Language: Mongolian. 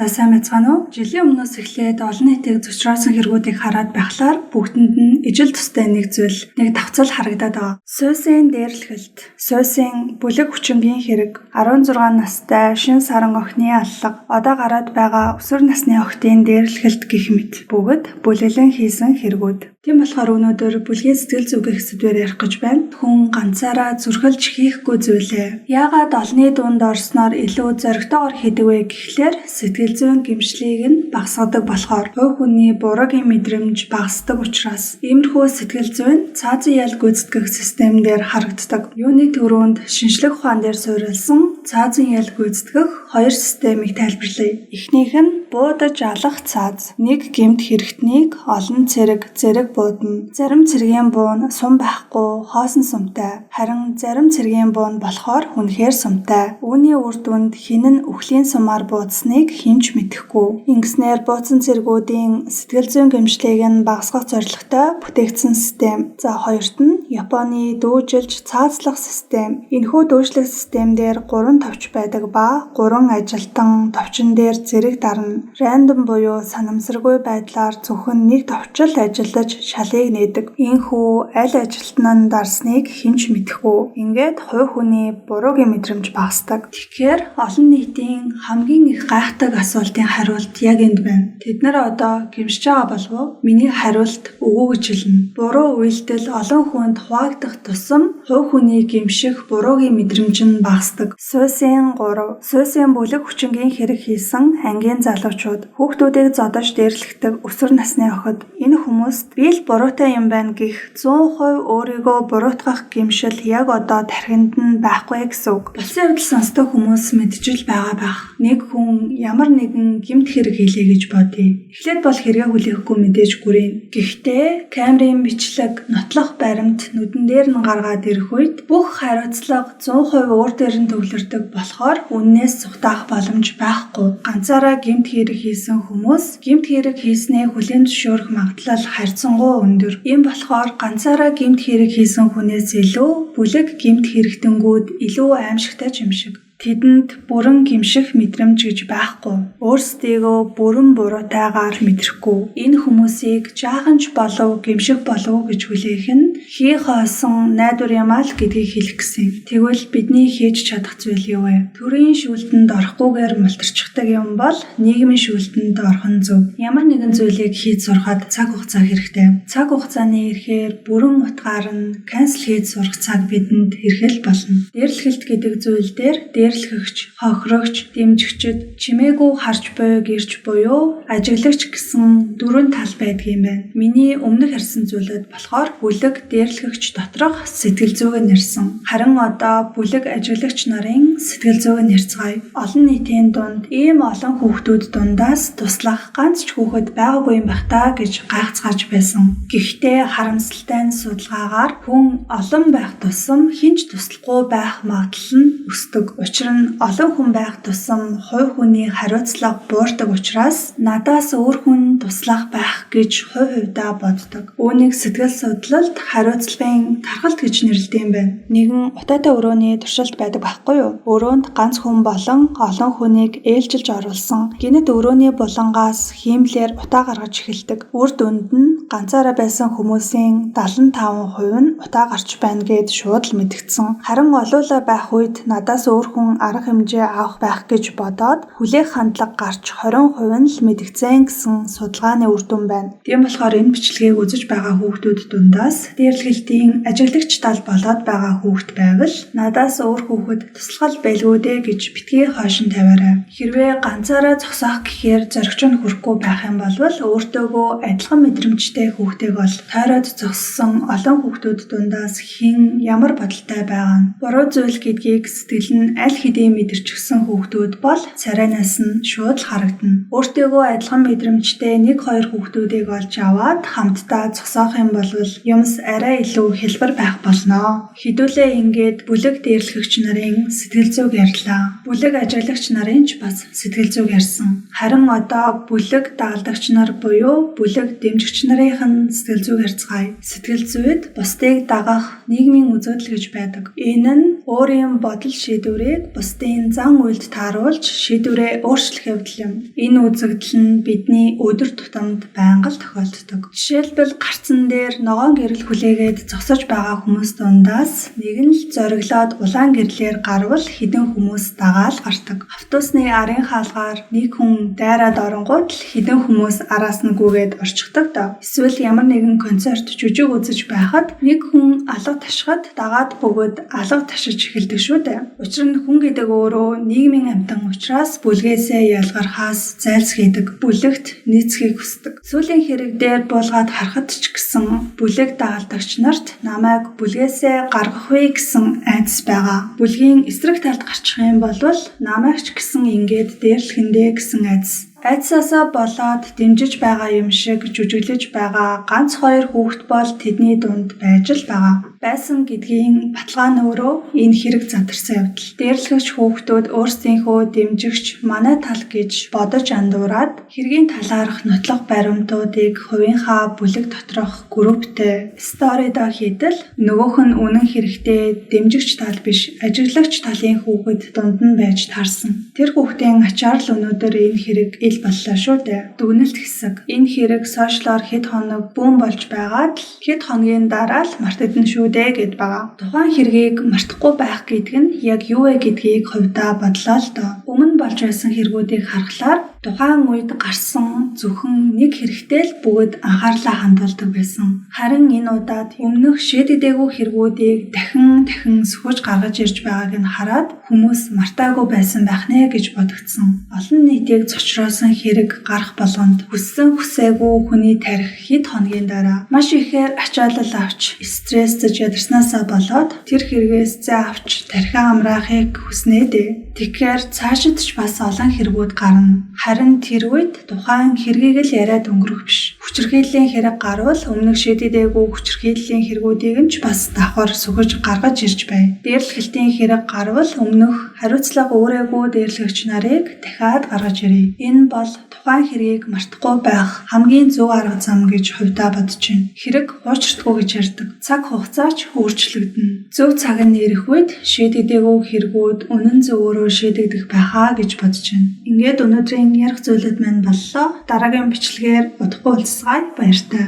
За сайн байцгаана уу? Жилийн өмнөөс эхлээд олон нийтийг зочроосон хэрэгүүдийг хараад байхлаар бүгдэнд нь ижил тустай нэг зүйл, нэг давцал харагдаад байгаа. Суусын дээрлэхэлт, суусын бүлэг хүчингийн хэрэг, 16 настай шин саран охины аллага, одоо гараад байгаа өсвөр насны охидын дээрлэхэлт гэх мэт бүгд бүлэглэн хийсэн хэрэгүүд. Тийм болохоор өнөөдөр бүлгийн сэтгэл зүгэх сэдвээр ярих гэж байна. Хүн ганцаараа зүрхэлж хийхгүй зүйлээ. Яагаад олонний дунд орсноор илүү зоригтойгоор хийдэг вэ гэхлээр сэтгэл зүйн гэмшлийг нь багасгадаг болохоор хувь хүний буруугийн мэдрэмж багасдаг учраас иймэрхүү сэтгэл зүйн цаазын ял гүйцэтгэх системээр харагддаг. Юуны төрөнд шинжлэх ухаан дээр суурилсан цаазын ял гүйцэтгэх хоёр системийг тайлбарлая. Эхнийх нь буудаж алах цааз. Нэг гэмт хэрэгтнийг олон зэрэг буудна. Зарим цэргийн буун сум байхгүй, хоосон сумтай. Харин зарим цэргийн буун болохоор үнэхээр сумтай. Үүний үр дүнд хэн нь үхлийн сумаар буудсныг хинч мэдэхгүй. Ингэснээр буудсан цэргүүдийн сэтгэл зүйн гэмшлийг нь багасгах зорилготой бүтээгдсэн систем. За хоёрт нь Японы дүүжилж цаазлах систем. Энэхүү дүүжлэх системдэр 3 товч байдаг ба 3 ажилтан товчон дээр зэрэг дарна. Рандом буюу санамсаргүй байдлаар зөвхөн нэг товчл ажиллаж шалыг нээдэг. Ийхүү аль ажилтан нь дарсныг хинч мэдэхгүй. Ингээд хувь хүний буруугийн мэдрэмж багасдаг. Тэгэхээр олон нийтийн хамгийн их гайхдаг асуултын хариулт яг энд байна. Тэд нар одоо гэмшиж байгаа болов уу? Миний хариулт үгүй гэж хэлнэ. Буруу үйлдэл олон хүнд хуваагдах тусам хувь хүний гэмших буруугийн мэдрэмж нь багасдаг. Суусын бүлэг хүчингийн хэрэг хийсэн ангийн залуучууд хүүхдүүдийг зодож дээрлэхдэг өсвөр насны охид. Энэ хүмүүст би л буруутай юм байна гэх 100% өөрийгөө буруутгах гэмшил яг одоо тархинд нь байхгүй гэсэн үг. Болсон явдал сонсдог хүмүүс мэдчил байгаа байх. Нэг хүн ямар нэгэн гэмт хэрэг хийлээ гэж бодъё. Эхлээд бол хэрэгээ хүлээхгүй мэдээж гүрийн. Гэхдээ камерын бичлэг, нотлох баримт нүдэн дээр нь гаргаад ирэх үед бүх хариуцлага 100% өөр дээр нь төвлөрдөг болохоор үннээс цухтаах боломж байхгүй. Ганцаараа гэмт хэрэг хийсэн хүмүүс гэмт хэрэг хийснээ хүлээн зөвшөөрөх магадлал харьцангуй өндөр. Ийм болохоор ганцаараа гэмт хэрэг хийсэн хүнээс илүү бүлэг гэмт хэрэгтэнгүүд илүү аимшигтай юм шиг. Тэдэнд бүрэн гэмших мэдрэмж гэж байхгүй. Өөрсдийгөө бүрэн буруутайгаар мэдрэхгүй. Энэ хүмүүсийг жаахан ч болов гэмших болов гэж хүлээх нь хий хоосон найдвар юм аа л гэдгийг хэлэх гэсэн. Тэгвэл бидний хийж чадах зүйл юу вэ? Төрийн шүүлтэнд орохгүйгээр мултарчихдаг юм бол нийгмийн шүүлтэнд орох нь зөв. Ямар нэгэн зүйлийг хийж сурахад цаг хугацаа хэрэгтэй. Цаг хугацааны ирэхээр бүрэн утгаар нь канцел хийж сурах цаг бидэнд ирэхэл болно. Дээрлэхэлт гэдэг зүйл дээр дээрлэхэгч, хохирогч, дэмжигчд, чимээгүй харж буй гэрч буюу ажиглагч гэсэн 4 тал байдгийм байна. Миний өмнөх ярьсан зүйлүүд болохоор бүлэг дээрлэхэгч доторх сэтгэл зүйг нэрсэн. Харин одоо бүлэг ажиглагч нарын сэтгэл зүйг нэрцгаая. Олон нийтийн дунд ийм олон хүүхдүүд дундаас туслах ганц ч хүүхэд байгаагүй юм байх та гэж гайхацгааж байсан. Гэхдээ харамсалтай нь судалгаагаар хүн олон байх тусам хинч туслахгүй байх магадлал нь өсдөг. Учир нь олон хүн байх тусам хувь хүний хариуцлага буурдаг учраас надаас өөр хүн туслах байх гэж хувьдаа боддог. Үүнийг сэтгэл судлалд хариуцлагын тархалт гэж нэрлэдэг юм байна. Нэгэн утаатай өрөөний туршилт байдаг байхгүй юу? Өрөөнд ганц хүн болон олон хүнийг ээлжилж оруулсан. Гэнэт өрөөний булангаас хиймлэр утаа гаргаж эхэлдэг. Үр дүнд нь ганцаараа байсан хүмүүсийн 75% нь утаа гарч байна гэд шууд л мэдгдсэн. Харин олуулаа байх үед надаас өөр хүн арга хэмжээ авах байх гэж бодоод хүлээх хандлага гарч 20% нь л мэдгцэн гэсэн судалгааны үр дүн байна. Тийм болохоор энэ бичлэгийг үзэж байгаа хүүхдүүд дундаас дээрлэхэлтийн ажиглагч тал болоод байгаа хүүхд байвал надаас өөр хүүхэд туслахал байлгүй дээ гэж битгий хойш нь тавиарай. Хэрвээ ганцаараа зогсоох гэхээр зоригч нь хүрэхгүй байх юм бол өөртөөгөө адилхан мэдрэмжтэй хүүхдийг бол тойроод зогссон олон хүүхдүүд дундаас хэн ямар бодолтой байгаа нь буруу зүйл гэдгийг сэтгэл нь аль хэдийн мэдэрчихсэн хүүхдүүд бол царайнаас нь шууд л харагдана. Өөртөөгөө адилхан мэдрэмжтэй 1-2 хүүхдүүдийг олж аваад хамтдаа зогсоох юм бол юмс арай илүү хэлбэр байх болно. Хэдүүлээ ингээд бүлэг дээрлэхэгч нарын сэтгэл зүйг ярьлаа. Бүлэг ажиглагч нарын ч бас сэтгэл зүйг ярьсан. Харин одоо бүлэг дагалдагч нар буюу бүлэг дэмжигч нарын сэтгэл зүйг ярьцгаая. Сэтгэл зүйд бусдыг дагах нийгмийн үзэгдэл гэж байдаг. Энэ нь өөрийн бодол шийдвэрийг үзэгдлийг бусдын зан үйлд тааруулж шийдвэрээ өөрчлөх явдал юм. Энэ үзэгдэл нь бидний өдөр тутамд байнга л тохиолддог. Жишээлбэл гарцан дээр ногоон гэрэл хүлээгээд зогсож байгаа хүмүүс дундаас нэг нь л зориглоод улаан гэрлээр гарвал хэдэн хүмүүс дагаал гардаг. Автобусны арын хаалгаар нэг хүн дайраад оронгууд л хэдэн хүмүүс араас нь гүгээд орчихдог доо. Эсвэл ямар нэгэн концерт жүжиг үзэж байхад нэг хүн алга ташхад дагаад бөгөөд алга ташиж эхэлдэг шүү дээ. Учир нь хүн гэдэг өөрөө нийгмийн амьтан учраас бүлгээсээ ялгархаас зайлсхийдэг, бүлэгт нийцхийг хүсдэг. Сүүлийн хэрэг дээр буулгаад харахад ч гэсэн бүлэг дагалдагч нарт намайг бүлгээсээ гаргах вэ гэсэн айдас байгаа. Бүлгийн эсрэг талд гарчих юм бол намайг ч гэсэн ингээд дээрлэхэндээ гэсэн айдас. Айдсаасаа болоод дэмжиж байгаа юм шиг жүжиглэж байгаа ганц хоёр хүүхэд бол тэдний дунд байж л байгаа. Байсан гэдгийн баталгаа нь өөрөө энэ хэрэг задарсан явдал. Дээрлэгч хүүхдүүд өөрсдийнхөө дэмжигч манай тал гэж бодож андуураад хэргийн талаарх нотлох баримтуудыг хувийнхаа бүлэг доторх групптэй сторидо хийдэл нөгөөх нь үнэн хэрэгтээ дэмжигч тал биш ажиглагч талын хүүхэд дунд нь байж таарсан. Тэр хүүхдийн ачаар л өнөөдөр энэ хэрэг ил боллоо шүү дээ. Дүгнэлт хэсэг. Энэ хэрэг сошиалор хэд хоног бүүн болж байгаад л хэд хоногийн дараа л мартагдана шүү дээ гэд байгаа. Тухайн хэргийг мартахгүй байх гэдэг нь яг юу вэ гэдгийг хувьдаа бодлоо л доо. Өмнө болж байсан хэрэгүүдийг харахаар тухайн үед гарсан зөвхөн нэг хэрэгтэй л бүгд анхаарлаа хандуулдаг байсан. Харин энэ удаад өмнөх шийдэгдээгүй хэрэгүүдийг дахин сөхөж гаргаж ирж байгааг нь хараад хүмүүс мартаагүй байсан байх нэ гэж бодогдсон. Олон нийтийг зочроосон хэрэг гарах болгонд хүссэн хүсээгүй хүний тарих хэд хоногийн дараа маш ихээр ачаалал авч стресстэй ядарснаасаа болоод тэр хэрэгээс зэ авч тархиа амраахыг хүснэ дээ. Тэгэхээр цаашид ч бас олон хэрэгүүд гарна. Харин тэр үед тухайн хэргийг л яриад өнгөрөх биш. Хүчирхийллийн хэрэг гарвал өмнөх шийдэгдээгүй хүчирхийллийн хэрэгүүдийг нь ч бас давхар сөхөж гаргаж ирж бай. Дээрлэхэлтийн хэрэг гарвал өмнөх хариуцлага өөрөөгүй дээрлэгч нарыг дахиад гаргаж ирье. Энэ бол тухайн хэргийг мартахгүй байх хамгийн зөв арга зам гэж хувьдаа бодож байна. Хэрэг хуучирдаггүй гэж ярьдаг. Цаг хугацаач өөрчлөгдөнө. Зөв цаг нь ирэх үед шийдэгдээгүй хэрэгүүд үнэн зөвөөрөө шийдэгдэх байхаа гэж бодож байна. Ингээд өнөөдрийн ярих зүйлүүд маань боллоо. Дараагийн бичлэгээр удахгүй уулзцгаая. Баяртай.